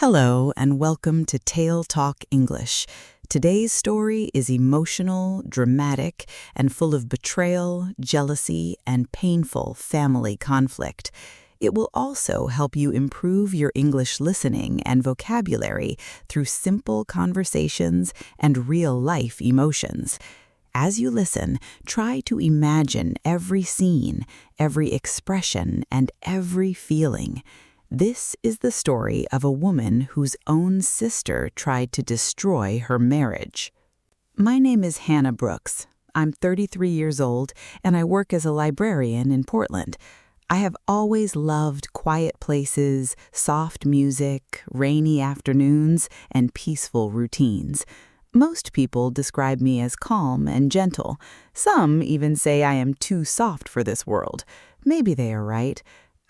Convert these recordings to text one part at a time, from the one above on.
Hello and welcome to TaleTalk English. Today's story is emotional, dramatic, and full of betrayal, jealousy, and painful family conflict. It will also help you improve your English listening and vocabulary through simple conversations and real-life emotions. As you listen, try to imagine every scene, every expression, and every feeling. This is the story of a woman whose own sister tried to destroy her marriage. My name is Hannah Brooks. I'm 33 years old, and I work as a librarian in Portland. I have always loved quiet places, soft music, rainy afternoons, and peaceful routines. Most people describe me as calm and gentle. Some even say I am too soft for this world. Maybe they are right.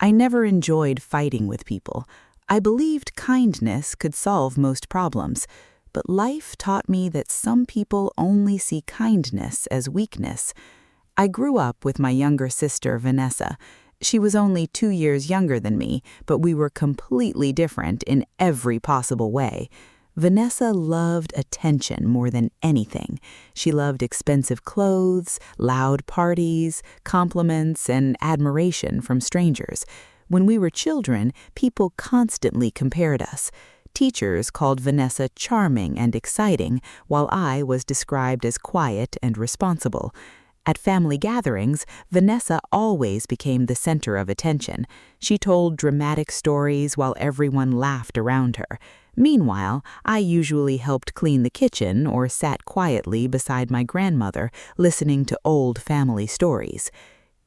I never enjoyed fighting with people. I believed kindness could solve most problems, but life taught me that some people only see kindness as weakness. I grew up with my younger sister, Vanessa. She was only 2 years younger than me, but we were completely different in every possible way. Vanessa loved attention more than anything. She loved expensive clothes, loud parties, compliments, and admiration from strangers. When we were children, people constantly compared us. Teachers called Vanessa charming and exciting, while I was described as quiet and responsible. At family gatherings, Vanessa always became the center of attention. She told dramatic stories while everyone laughed around her. Meanwhile, I usually helped clean the kitchen or sat quietly beside my grandmother, listening to old family stories.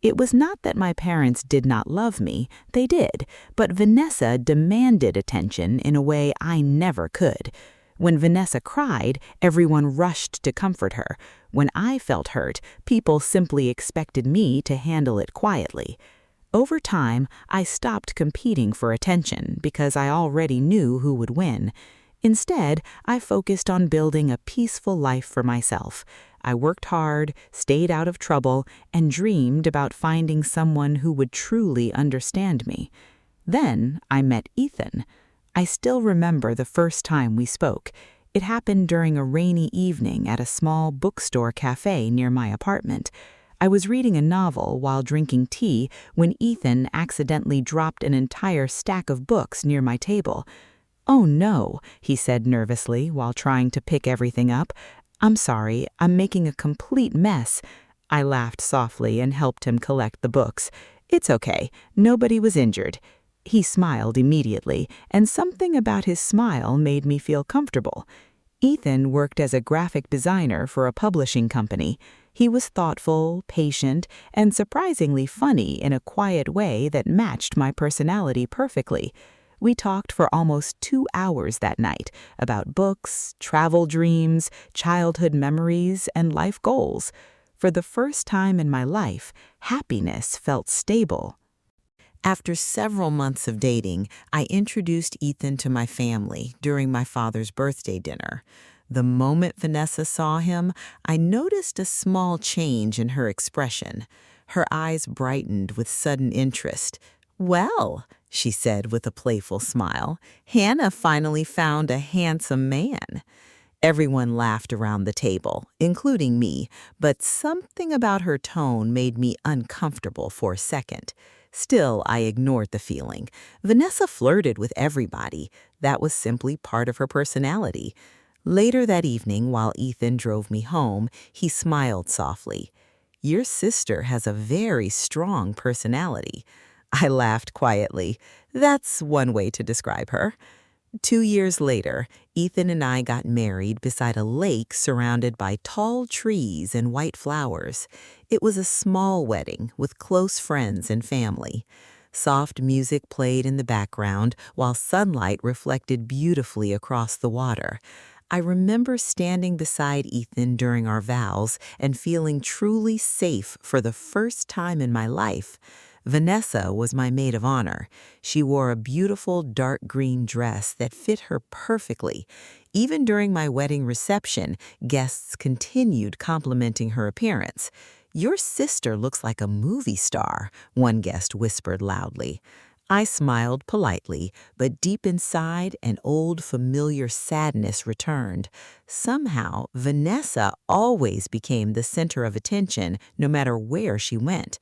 It was not that my parents did not love me, they did, but Vanessa demanded attention in a way I never could. When Vanessa cried, everyone rushed to comfort her. When I felt hurt, people simply expected me to handle it quietly. Over time, I stopped competing for attention because I already knew who would win. Instead, I focused on building a peaceful life for myself. I worked hard, stayed out of trouble, and dreamed about finding someone who would truly understand me. Then I met Ethan. I still remember the first time we spoke. It happened during a rainy evening at a small bookstore cafe near my apartment. I was reading a novel while drinking tea when Ethan accidentally dropped an entire stack of books near my table. "Oh no," he said nervously while trying to pick everything up. "I'm sorry, I'm making a complete mess." I laughed softly and helped him collect the books. "It's okay, nobody was injured." He smiled immediately, and something about his smile made me feel comfortable. Ethan worked as a graphic designer for a publishing company. He was thoughtful, patient, and surprisingly funny in a quiet way that matched my personality perfectly. We talked for almost 2 hours that night about books, travel dreams, childhood memories, and life goals. For the first time in my life, happiness felt stable. After several months of dating, I introduced Ethan to my family during my father's birthday dinner. The moment Vanessa saw him, I noticed a small change in her expression. Her eyes brightened with sudden interest. "Well," she said with a playful smile, "Hannah finally found a handsome man." Everyone laughed around the table, including me, but something about her tone made me uncomfortable for a second. Still, I ignored the feeling. Vanessa flirted with everybody. That was simply part of her personality. Later that evening, while Ethan drove me home, he smiled softly. "Your sister has a very strong personality." I laughed quietly. That's one way to describe her. 2 years later, Ethan and I got married beside a lake surrounded by tall trees and white flowers. It was a small wedding with close friends and family. Soft music played in the background while sunlight reflected beautifully across the water. I remember standing beside Ethan during our vows and feeling truly safe for the first time in my life. Vanessa was my maid of honor. She wore a beautiful dark green dress that fit her perfectly. Even during my wedding reception, guests continued complimenting her appearance. "Your sister looks like a movie star," one guest whispered loudly. I smiled politely, but deep inside, an old familiar sadness returned. Somehow, Vanessa always became the center of attention, no matter where she went.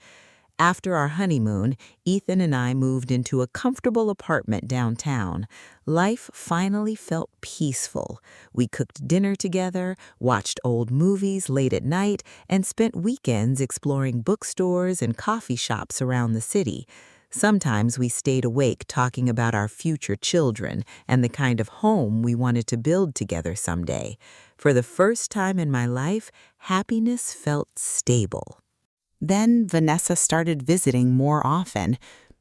After our honeymoon, Ethan and I moved into a comfortable apartment downtown. Life finally felt peaceful. We cooked dinner together, watched old movies late at night, and spent weekends exploring bookstores and coffee shops around the city. Sometimes we stayed awake talking about our future children and the kind of home we wanted to build together someday. For the first time in my life, happiness felt stable. Then Vanessa started visiting more often.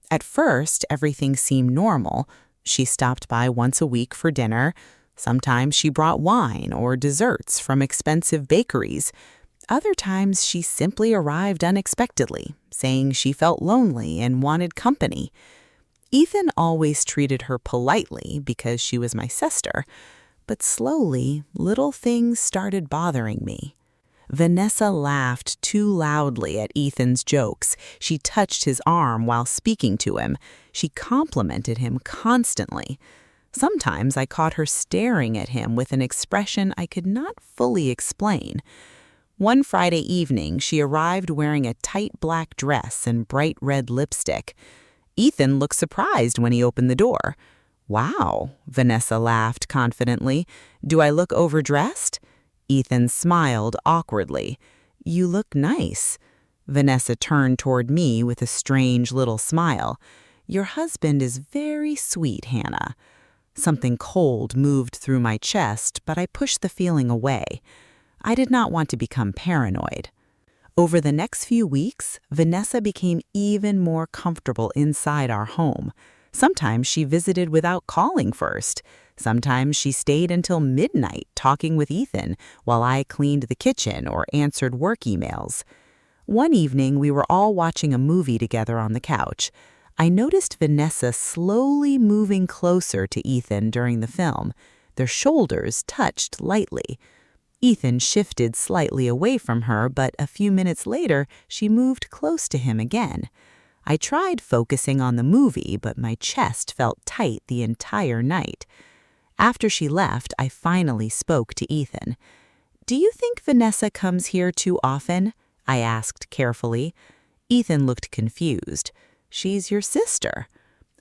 At first, everything seemed normal. She stopped by once a week for dinner. Sometimes she brought wine or desserts from expensive bakeries. Other times, she simply arrived unexpectedly, saying she felt lonely and wanted company. Ethan always treated her politely because she was my sister, but slowly, little things started bothering me. Vanessa laughed too loudly at Ethan's jokes. She touched his arm while speaking to him. She complimented him constantly. Sometimes I caught her staring at him with an expression I could not fully explain. One Friday evening, she arrived wearing a tight black dress and bright red lipstick. Ethan looked surprised when he opened the door. "Wow," Vanessa laughed confidently. "Do I look overdressed?" Ethan smiled awkwardly. "You look nice." Vanessa turned toward me with a strange little smile. "Your husband is very sweet, Hannah." Something cold moved through my chest, but I pushed the feeling away. I did not want to become paranoid. Over the next few weeks, Vanessa became even more comfortable inside our home. Sometimes she visited without calling first. Sometimes she stayed until midnight talking with Ethan while I cleaned the kitchen or answered work emails. One evening, we were all watching a movie together on the couch. I noticed Vanessa slowly moving closer to Ethan during the film. Their shoulders touched lightly. Ethan shifted slightly away from her, but a few minutes later, she moved close to him again. I tried focusing on the movie, but my chest felt tight the entire night. After she left, I finally spoke to Ethan. "Do you think Vanessa comes here too often?" I asked carefully. Ethan looked confused. "She's your sister."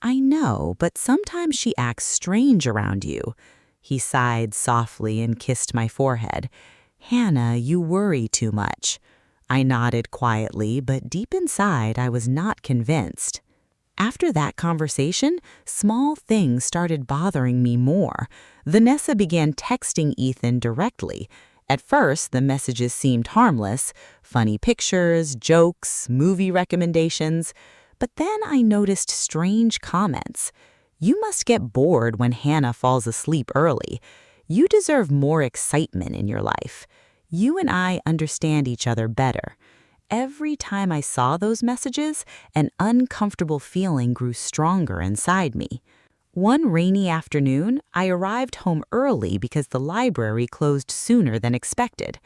"I know, but sometimes she acts strange around you." He sighed softly and kissed my forehead. "Hannah, you worry too much." I nodded quietly, but deep inside I was not convinced. After that conversation, small things started bothering me more. Vanessa began texting Ethan directly. At first, the messages seemed harmless, funny pictures, jokes, movie recommendations. But then I noticed strange comments. "You must get bored when Hannah falls asleep early. You deserve more excitement in your life. You and I understand each other better." Every time I saw those messages, an uncomfortable feeling grew stronger inside me. One rainy afternoon, I arrived home early because the library closed sooner than expected.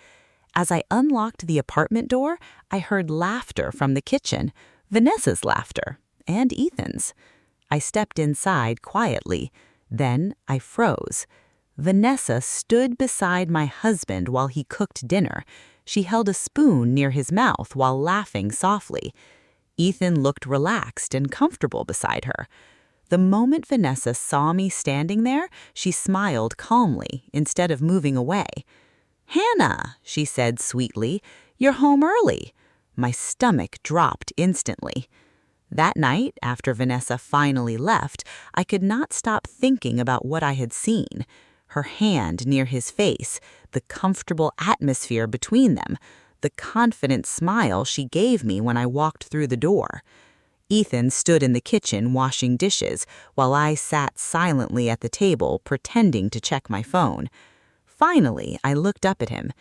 As I unlocked the apartment door, I heard laughter from the kitchen, Vanessa's laughter, and Ethan's. I stepped inside quietly. Then I froze. Vanessa stood beside my husband while he cooked dinner. She held a spoon near his mouth while laughing softly. Ethan looked relaxed and comfortable beside her. The moment Vanessa saw me standing there, she smiled calmly instead of moving away. "Hannah," she said sweetly, "you're home early." My stomach dropped instantly. That night, after Vanessa finally left, I could not stop thinking about what I had seen. Her hand near his face, the comfortable atmosphere between them, the confident smile she gave me when I walked through the door. Ethan stood in the kitchen washing dishes while I sat silently at the table pretending to check my phone. Finally, I looked up at him.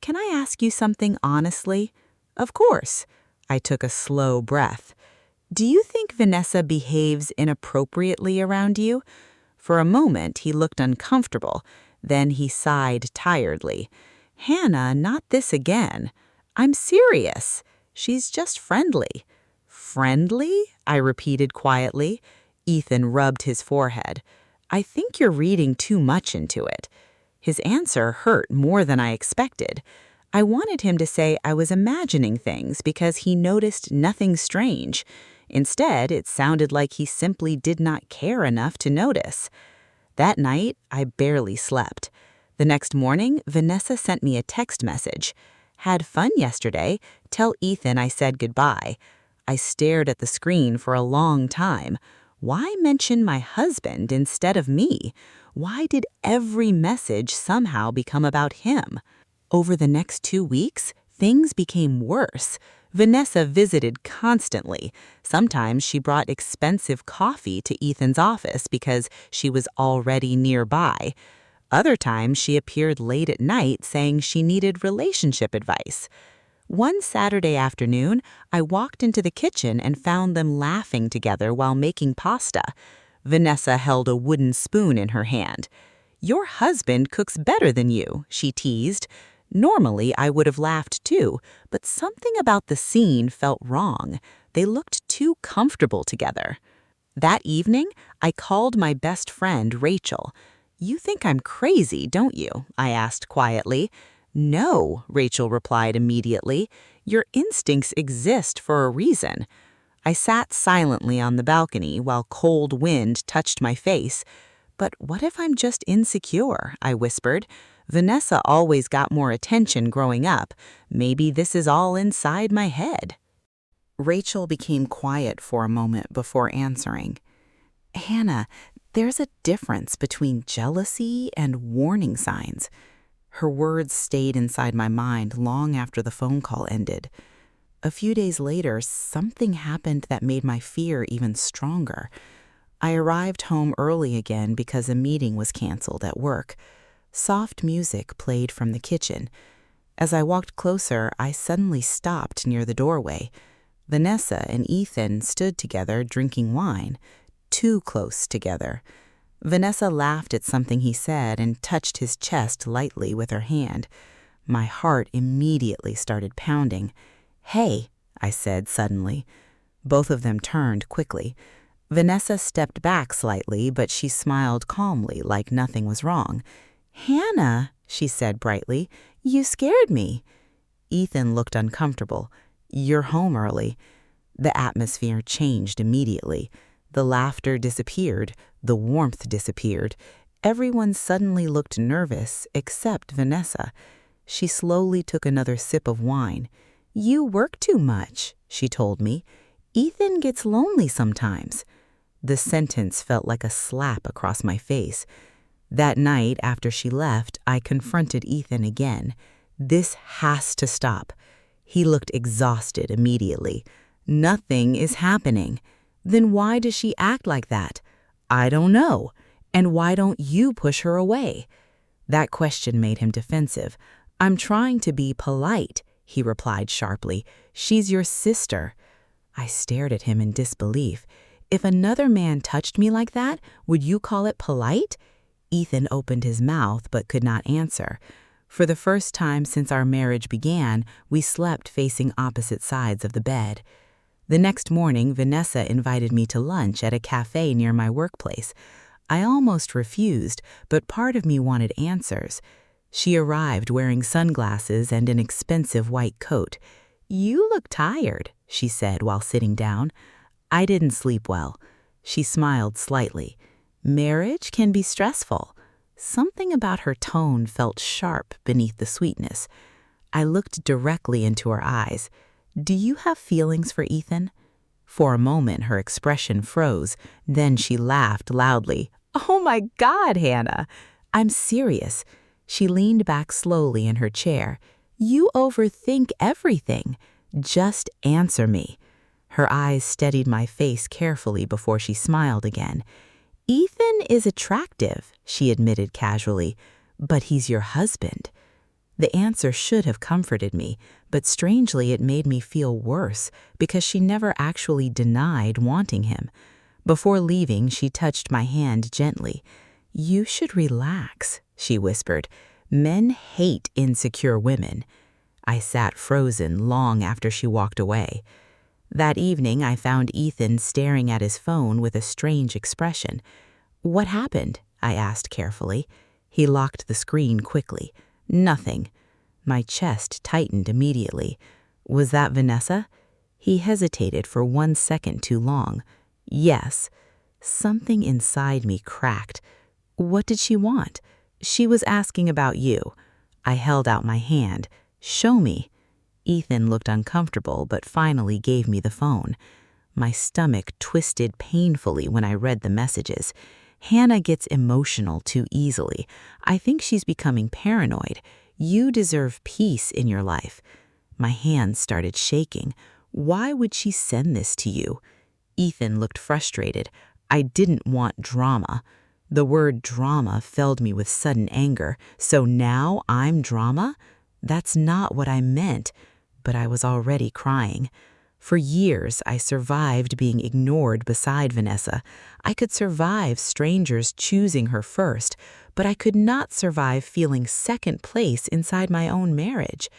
"Can I ask you something honestly?" "Of course." I took a slow breath. "Do you think Vanessa behaves inappropriately around you?" For a moment, he looked uncomfortable. Then he sighed tiredly. "Hannah, not this again." "I'm serious. She's just friendly." "Friendly?" I repeated quietly. Ethan rubbed his forehead. I think you're reading too much into it. His answer hurt more than I expected. I wanted him to say I was imagining things because he noticed nothing strange. Instead, it sounded like he simply did not care enough to notice. That night, I barely slept. The next morning, Vanessa sent me a text message. Had fun yesterday. Tell Ethan I said goodbye. I stared at the screen for a long time. Why mention my husband instead of me? Why did every message somehow become about him? Over the next 2 weeks, things became worse. Vanessa visited constantly. Sometimes she brought expensive coffee to Ethan's office because she was already nearby. Other times, she appeared late at night saying she needed relationship advice. One Saturday afternoon, I walked into the kitchen and found them laughing together while making pasta. Vanessa held a wooden spoon in her hand. "Your husband cooks better than you," she teased. Normally, I would have laughed too, but something about the scene felt wrong. They looked too comfortable together. That evening, I called my best friend, Rachel. "You think I'm crazy, don't you?" I asked quietly. "No," Rachel replied immediately. "Your instincts exist for a reason." I sat silently on the balcony while cold wind touched my face. "But what if I'm just insecure?" I whispered. "Vanessa always got more attention growing up. Maybe this is all inside my head." Rachel became quiet for a moment before answering. "Hannah, there's a difference between jealousy and warning signs." Her words stayed inside my mind long after the phone call ended. A few days later, something happened that made my fear even stronger. I arrived home early again because a meeting was canceled at work. Soft music played from the kitchen. As I walked closer, I suddenly stopped near the doorway. Vanessa and Ethan stood together drinking wine, too close together. Vanessa laughed at something he said and touched his chest lightly with her hand. My heart immediately started pounding. "Hey," I said suddenly. Both of them turned quickly. Vanessa stepped back slightly, but she smiled calmly like nothing was wrong. "Hannah," she said brightly, "you scared me." Ethan looked uncomfortable. "You're home early." The atmosphere changed immediately. The laughter disappeared. The warmth disappeared. Everyone suddenly looked nervous, except Vanessa. She slowly took another sip of wine. "You work too much," she told me. "Ethan gets lonely sometimes." The sentence felt like a slap across my face. That night, after she left, I confronted Ethan again. "This has to stop." He looked exhausted immediately. "Nothing is happening." "Then why does she act like that?" "I don't know." "And why don't you push her away?" That question made him defensive. "I'm trying to be polite," he replied sharply. "She's your sister." I stared at him in disbelief. "If another man touched me like that, would you call it polite?" Ethan opened his mouth but could not answer. For the first time since our marriage began, we slept facing opposite sides of the bed. The next morning, Vanessa invited me to lunch at a cafe near my workplace. I almost refused, but part of me wanted answers. She arrived wearing sunglasses and an expensive white coat. "You look tired," she said while sitting down. "I didn't sleep well." She smiled slightly. "Marriage can be stressful." Something about her tone felt sharp beneath the sweetness. I looked directly into her eyes. "Do you have feelings for Ethan?" For a moment, her expression froze. Then she laughed loudly. "Oh my God, Hannah! I'm serious." She leaned back slowly in her chair. "You overthink everything. Just answer me." Her eyes steadied my face carefully before she smiled again. "Ethan is attractive," she admitted casually, "but he's your husband." The answer should have comforted me, but strangely it made me feel worse because she never actually denied wanting him. Before leaving, she touched my hand gently. "You should relax," she whispered. "Men hate insecure women." I sat frozen long after she walked away. That evening, I found Ethan staring at his phone with a strange expression. "What happened?" I asked carefully. He locked the screen quickly. "Nothing." My chest tightened immediately. "Was that Vanessa?" He hesitated for 1 second too long. "Yes." Something inside me cracked. "What did she want?" "She was asking about you." I held out my hand. "Show me." Ethan looked uncomfortable, but finally gave me the phone. My stomach twisted painfully when I read the messages. "Hannah gets emotional too easily. I think she's becoming paranoid. You deserve peace in your life." My hands started shaking. "Why would she send this to you?" Ethan looked frustrated. "I didn't want drama." The word drama filled me with sudden anger. "So now I'm drama?" "That's not what I meant." But I was already crying. For years, I survived being ignored beside Vanessa. I could survive strangers choosing her first, but I could not survive feeling second place inside my own marriage.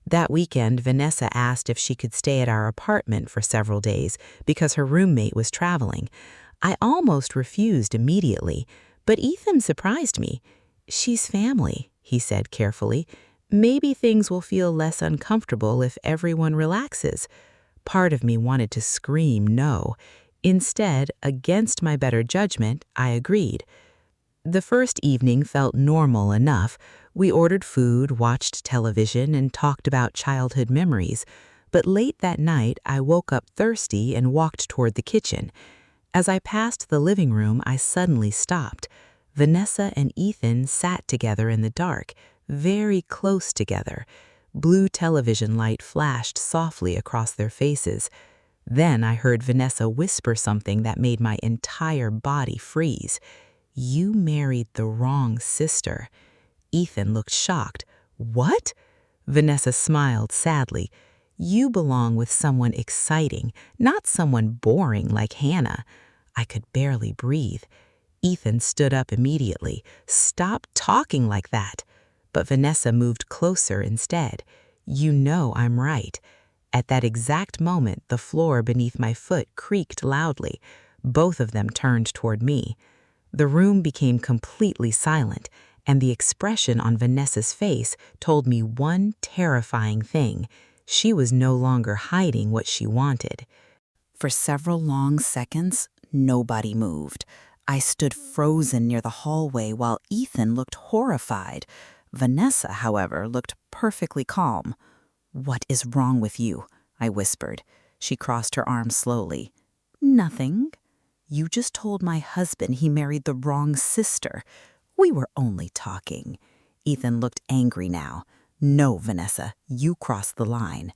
That weekend, Vanessa asked if she could stay at our apartment for several days because her roommate was traveling. I almost refused immediately, but Ethan surprised me. "She's family," he said carefully. "Maybe things will feel less uncomfortable if everyone relaxes." Part of me wanted to scream no. Instead, against my better judgment, I agreed. The first evening felt normal enough. We ordered food, watched television, and talked about childhood memories. But late that night, I woke up thirsty and walked toward the kitchen. As I passed the living room, I suddenly stopped. Vanessa and Ethan sat together in the dark, very close together. Blue television light flashed softly across their faces. Then I heard Vanessa whisper something that made my entire body freeze. "You married the wrong sister." Ethan looked shocked. "What?" Vanessa smiled sadly. "You belong with someone exciting, not someone boring like Hannah." I could barely breathe. Ethan stood up immediately. "Stop talking like that." But Vanessa moved closer instead. "You know I'm right." At that exact moment, the floor beneath my foot creaked loudly. Both of them turned toward me. The room became completely silent, and the expression on Vanessa's face told me one terrifying thing. She was no longer hiding what she wanted. For several long seconds, nobody moved. I stood frozen near the hallway while Ethan looked horrified. Vanessa, however, looked perfectly calm. "What is wrong with you?" I whispered. She crossed her arms slowly. "Nothing. You just told my husband he married the wrong sister. We were only talking." Ethan looked angry now. "No, Vanessa, you crossed the line."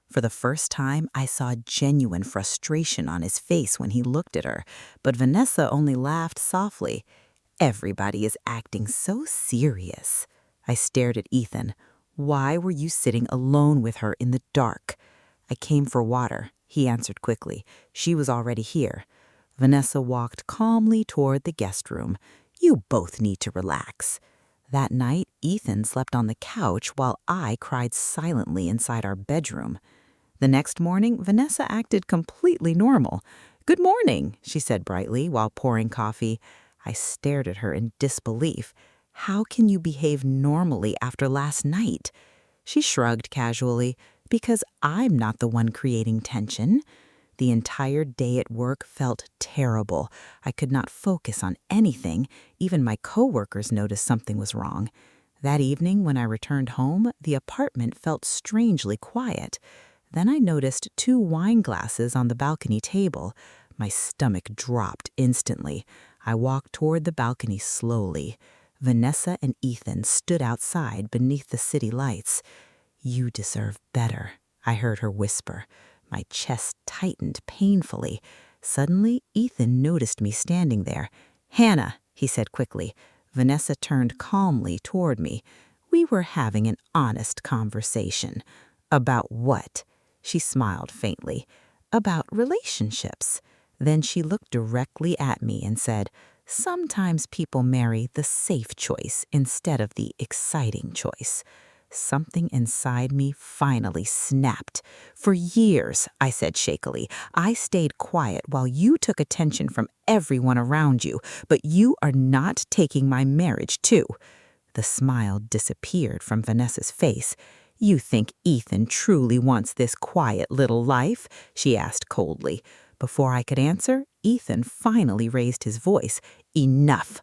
For the first time, I saw genuine frustration on his face when he looked at her, but Vanessa only laughed softly. "Everybody is acting so serious." I stared at Ethan. "Why were you sitting alone with her in the dark?" "I came for water," he answered quickly. "She was already here." Vanessa walked calmly toward the guest room. "You both need to relax." That night, Ethan slept on the couch while I cried silently inside our bedroom. The next morning, Vanessa acted completely normal. "Good morning," she said brightly while pouring coffee. I stared at her in disbelief. "How can you behave normally after last night?" She shrugged casually. "Because I'm not the one creating tension." The entire day at work felt terrible. I could not focus on anything. Even my coworkers noticed something was wrong. That evening, when I returned home, the apartment felt strangely quiet. Then I noticed 2 wine glasses on the balcony table. My stomach dropped instantly. I walked toward the balcony slowly. Vanessa and Ethan stood outside beneath the city lights. "You deserve better," I heard her whisper. My chest tightened painfully. Suddenly, Ethan noticed me standing there. "Hannah," he said quickly. Vanessa turned calmly toward me. "We were having an honest conversation." "About what?" She smiled faintly. "About relationships." Then she looked directly at me and said, "Sometimes people marry the safe choice instead of the exciting choice." Something inside me finally snapped. "For years," I said shakily, "I stayed quiet while you took attention from everyone around you, but you are not taking my marriage too." The smile disappeared from Vanessa's face. "You think Ethan truly wants this quiet little life?" she asked coldly. Before I could answer, Ethan finally raised his voice. "Enough."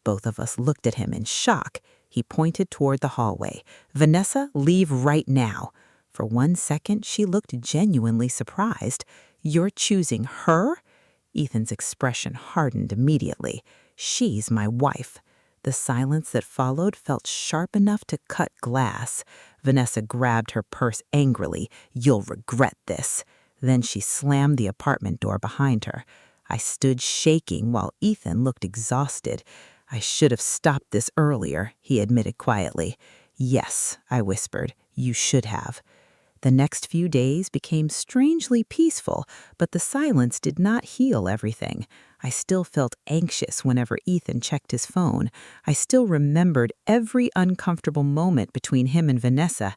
Both of us looked at him in shock. He pointed toward the hallway. "Vanessa, leave right now." For 1 second, she looked genuinely surprised. "You're choosing her?" Ethan's expression hardened immediately. "She's my wife." The silence that followed felt sharp enough to cut glass. Vanessa grabbed her purse angrily. "You'll regret this." Then she slammed the apartment door behind her. I stood shaking while Ethan looked exhausted. "I should have stopped this earlier," he admitted quietly. "Yes," I whispered, "you should have." The next few days became strangely peaceful, but the silence did not heal everything. I still felt anxious whenever Ethan checked his phone. I still remembered every uncomfortable moment between him and Vanessa.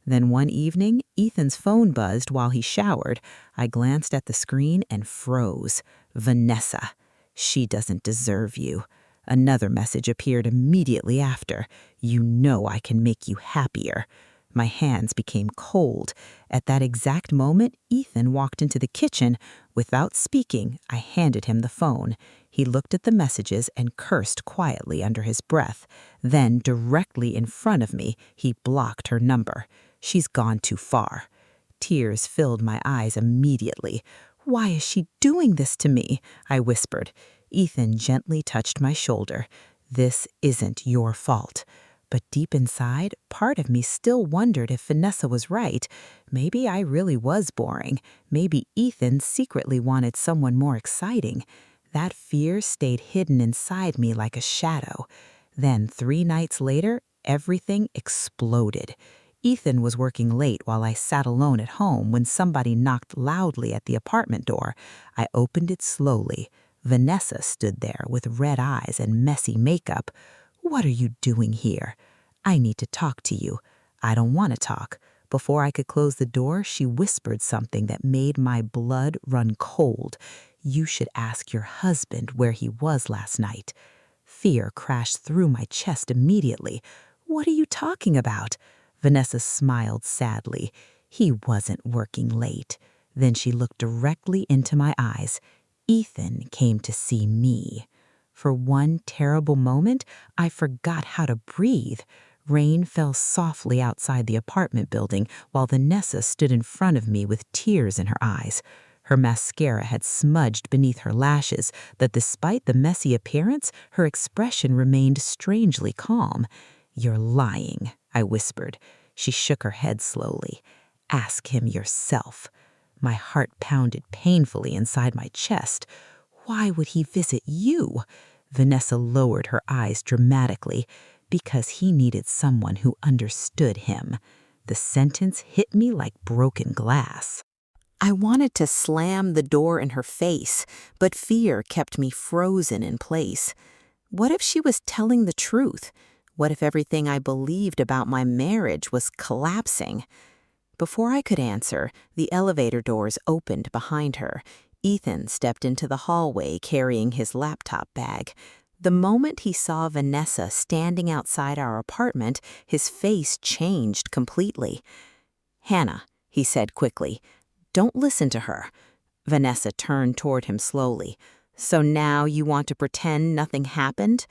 Then one evening, Ethan's phone buzzed while he showered. I glanced at the screen and froze. "Vanessa, she doesn't deserve you." Another message appeared immediately after. "You know I can make you happier." My hands became cold. At that exact moment, Ethan walked into the kitchen. Without speaking, I handed him the phone. He looked at the messages and cursed quietly under his breath. Then, directly in front of me, he blocked her number. "She's gone too far." Tears filled my eyes immediately. "Why is she doing this to me?" I whispered. Ethan gently touched my shoulder. "This isn't your fault." But deep inside, part of me still wondered if Vanessa was right. Maybe I really was boring. Maybe Ethan secretly wanted someone more exciting. That fear stayed hidden inside me like a shadow. Then 3 nights later, everything exploded. Ethan was working late while I sat alone at home when somebody knocked loudly at the apartment door. I opened it slowly. Vanessa stood there with red eyes and messy makeup. "What are you doing here?" "I need to talk to you." "I don't want to talk." Before I could close the door, she whispered something that made my blood run cold. "You should ask your husband where he was last night." Fear crashed through my chest immediately. "What are you talking about?" Vanessa smiled sadly. "He wasn't working late." Then she looked directly into my eyes. "Ethan came to see me." For one terrible moment, I forgot how to breathe. Rain fell softly outside the apartment building while Vanessa stood in front of me with tears in her eyes. Her mascara had smudged beneath her lashes, but despite the messy appearance, her expression remained strangely calm. "You're lying," I whispered. She shook her head slowly. "Ask him yourself." My heart pounded painfully inside my chest. "Why would he visit you?" Vanessa lowered her eyes dramatically. "Because he needed someone who understood him." The sentence hit me like broken glass. I wanted to slam the door in her face, but fear kept me frozen in place. What if she was telling the truth? What if everything I believed about my marriage was collapsing? Before I could answer, the elevator doors opened behind her. Ethan stepped into the hallway carrying his laptop bag. The moment he saw Vanessa standing outside our apartment, his face changed completely. "Hannah," he said quickly, "don't listen to her." Vanessa turned toward him slowly. "So now you want to pretend nothing happened?"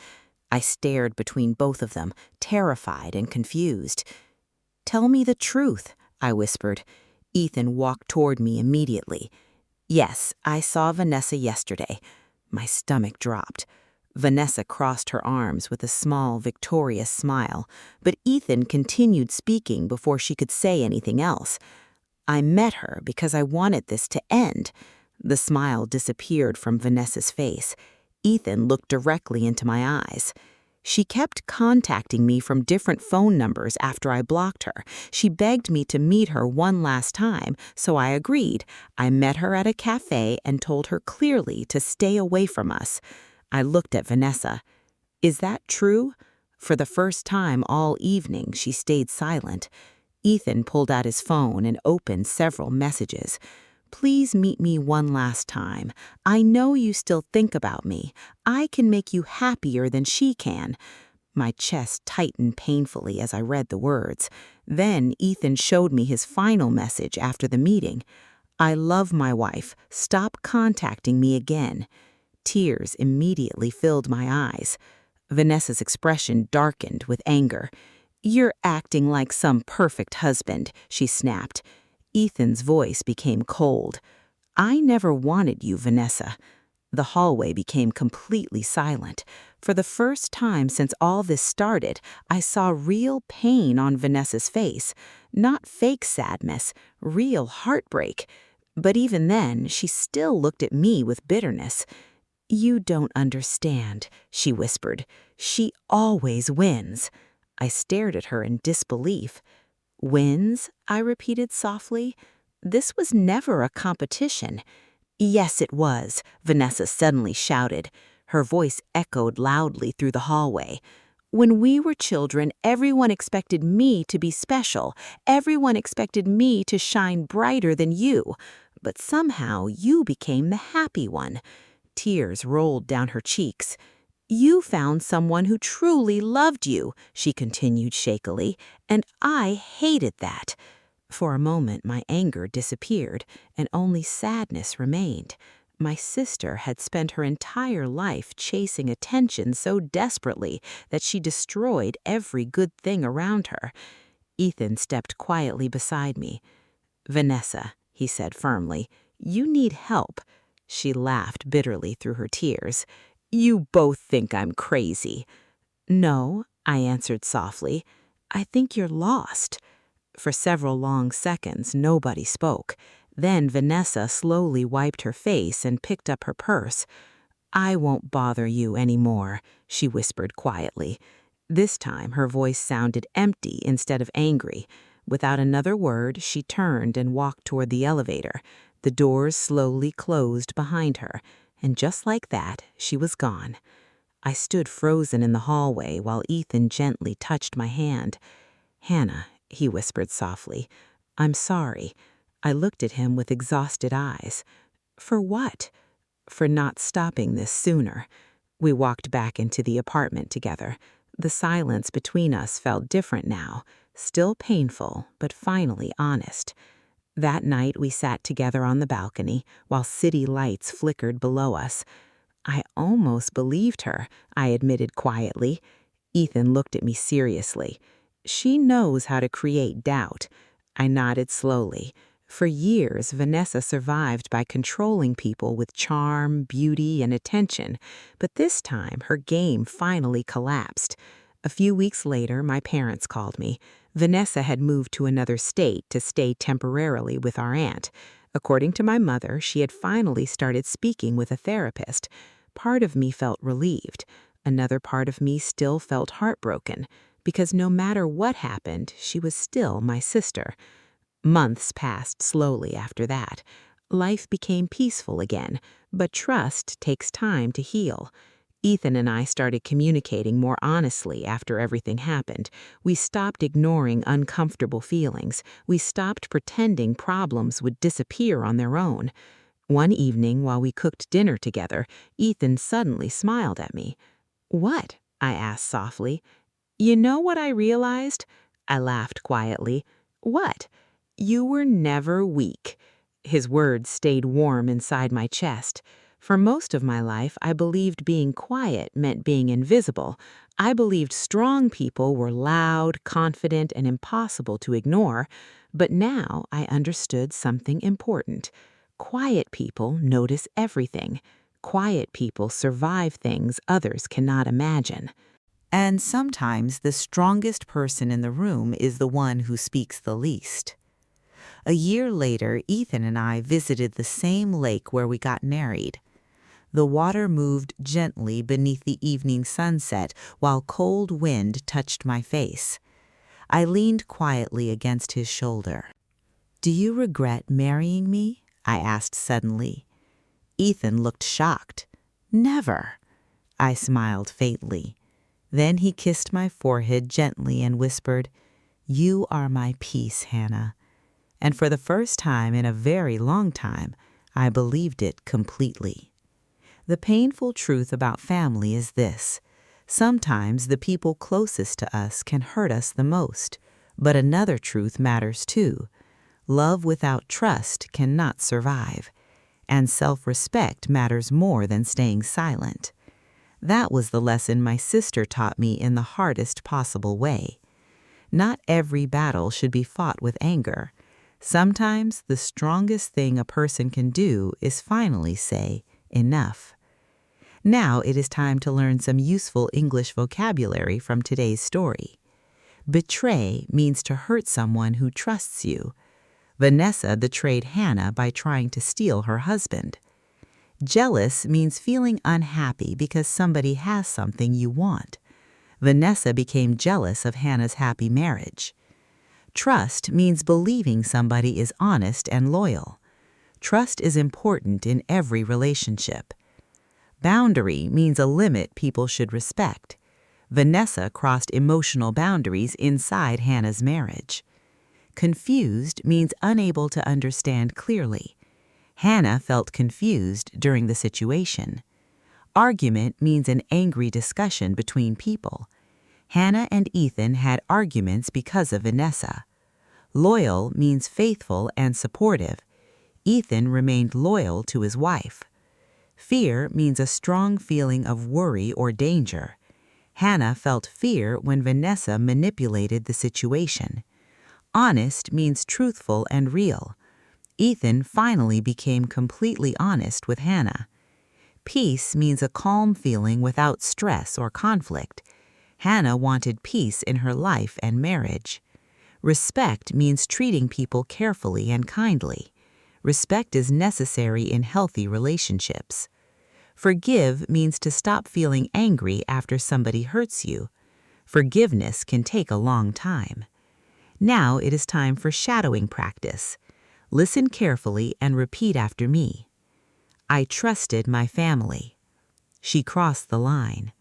I stared between both of them, terrified and confused. "Tell me the truth," I whispered. Ethan walked toward me immediately. "Yes, I saw Vanessa yesterday." My stomach dropped. Vanessa crossed her arms with a small, victorious smile, but Ethan continued speaking before she could say anything else. "I met her because I wanted this to end." The smile disappeared from Vanessa's face. Ethan looked directly into my eyes. "She kept contacting me from different phone numbers after I blocked her. She begged me to meet her one last time, so I agreed. I met her at a cafe and told her clearly to stay away from us." I looked at Vanessa. "Is that true?" For the first time all evening, she stayed silent. Ethan pulled out his phone and opened several messages. "Please meet me one last time. I know you still think about me. I can make you happier than she can." My chest tightened painfully as I read the words. Then Ethan showed me his final message after the meeting. "I love my wife. Stop contacting me again." Tears immediately filled my eyes. Vanessa's expression darkened with anger. "You're acting like some perfect husband," she snapped. Ethan's voice became cold. "I never wanted you, Vanessa." The hallway became completely silent. For the first time since all this started, I saw real pain on Vanessa's face. Not fake sadness, real heartbreak. But even then, she still looked at me with bitterness. "You don't understand," she whispered. "She always wins." I stared at her in disbelief. "Wins?" I repeated softly. "This was never a competition." "Yes, it was," Vanessa suddenly shouted. Her voice echoed loudly through the hallway. "When we were children, everyone expected me to be special. Everyone expected me to shine brighter than you. But somehow you became the happy one." Tears rolled down her cheeks. "You found someone who truly loved you," she continued shakily, "and I hated that." For a moment my anger disappeared, and only sadness remained. My sister had spent her entire life chasing attention so desperately that she destroyed every good thing around her. Ethan stepped quietly beside me. "Vanessa," he said firmly, "you need help." She laughed bitterly through her tears. "You both think I'm crazy." "No," I answered softly. "I think you're lost." For several long seconds, nobody spoke. Then Vanessa slowly wiped her face and picked up her purse. "I won't bother you anymore," she whispered quietly. This time her voice sounded empty instead of angry. Without another word, she turned and walked toward the elevator. The doors slowly closed behind her, and just like that, she was gone. I stood frozen in the hallway while Ethan gently touched my hand. "Hannah," he whispered softly, "I'm sorry." I looked at him with exhausted eyes. "For what?" "For not stopping this sooner." We walked back into the apartment together. The silence between us felt different now, still painful, but finally honest. That night we sat together on the balcony while city lights flickered below us. "I almost believed her," I admitted quietly. Ethan looked at me seriously. "She knows how to create doubt." I nodded slowly. For years, Vanessa survived by controlling people with charm, beauty, and attention, but this time her game finally collapsed. A few weeks later, my parents called me. Vanessa had moved to another state to stay temporarily with our aunt. According to my mother, she had finally started speaking with a therapist. Part of me felt relieved. Another part of me still felt heartbroken, because no matter what happened, she was still my sister. Months passed slowly after that. Life became peaceful again, but trust takes time to heal. Ethan and I started communicating more honestly after everything happened. We stopped ignoring uncomfortable feelings. We stopped pretending problems would disappear on their own. One evening, while we cooked dinner together, Ethan suddenly smiled at me. "What?" I asked softly. "You know what I realized?" I laughed quietly. "What?" "You were never weak." His words stayed warm inside my chest. For most of my life, I believed being quiet meant being invisible. I believed strong people were loud, confident, and impossible to ignore. But now I understood something important. Quiet people notice everything. Quiet people survive things others cannot imagine. And sometimes the strongest person in the room is the one who speaks the least. A year later, Ethan and I visited the same lake where we got married. The water moved gently beneath the evening sunset while cold wind touched my face. I leaned quietly against his shoulder. "Do you regret marrying me?" I asked suddenly. Ethan looked shocked. "Never." I smiled faintly. Then he kissed my forehead gently and whispered, "You are my peace, Hannah." And for the first time in a very long time, I believed it completely. The painful truth about family is this: sometimes the people closest to us can hurt us the most, but another truth matters too. Love without trust cannot survive, and self-respect matters more than staying silent. That was the lesson my sister taught me in the hardest possible way. Not every battle should be fought with anger. Sometimes the strongest thing a person can do is finally say, "Enough." Now it is time to learn some useful English vocabulary from today's story. Betray means to hurt someone who trusts you. Vanessa betrayed Hannah by trying to steal her husband. Jealous means feeling unhappy because somebody has something you want. Vanessa became jealous of Hannah's happy marriage. Trust means believing somebody is honest and loyal. Trust is important in every relationship. Boundary means a limit people should respect. Vanessa crossed emotional boundaries inside Hannah's marriage. Confused means unable to understand clearly. Hannah felt confused during the situation. Argument means an angry discussion between people. Hannah and Ethan had arguments because of Vanessa. Loyal means faithful and supportive. Ethan remained loyal to his wife. Fear means a strong feeling of worry or danger. Hannah felt fear when Vanessa manipulated the situation. Honest means truthful and real. Ethan finally became completely honest with Hannah. Peace means a calm feeling without stress or conflict. Hannah wanted peace in her life and marriage. Respect means treating people carefully and kindly. Respect is necessary in healthy relationships. Forgive means to stop feeling angry after somebody hurts you. Forgiveness can take a long time. Now it is time for shadowing practice. Listen carefully and repeat after me. I trusted my family. She crossed the line.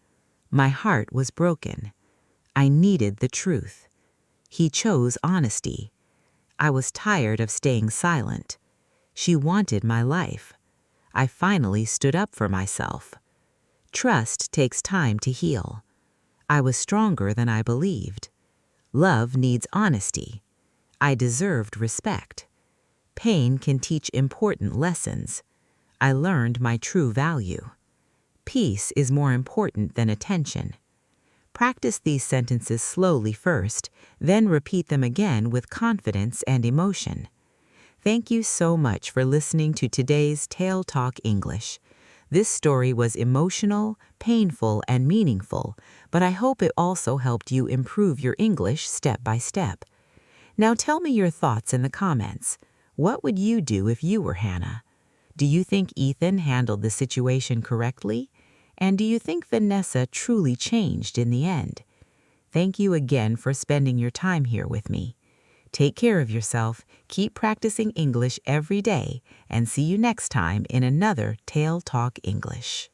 My heart was broken. I needed the truth. He chose honesty. I was tired of staying silent. She wanted my life. I finally stood up for myself. Trust takes time to heal. I was stronger than I believed. Love needs honesty. I deserved respect. Pain can teach important lessons. I learned my true value. Peace is more important than attention. Practice these sentences slowly first, then repeat them again with confidence and emotion. Thank you so much for listening to today's TaleTalk English. This story was emotional, painful, and meaningful, but I hope it also helped you improve your English step by step. Now tell me your thoughts in the comments. What would you do if you were Hannah? Do you think Ethan handled the situation correctly? And do you think Vanessa truly changed in the end? Thank you again for spending your time here with me. Take care of yourself, keep practicing English every day, and see you next time in another TaleTalk English.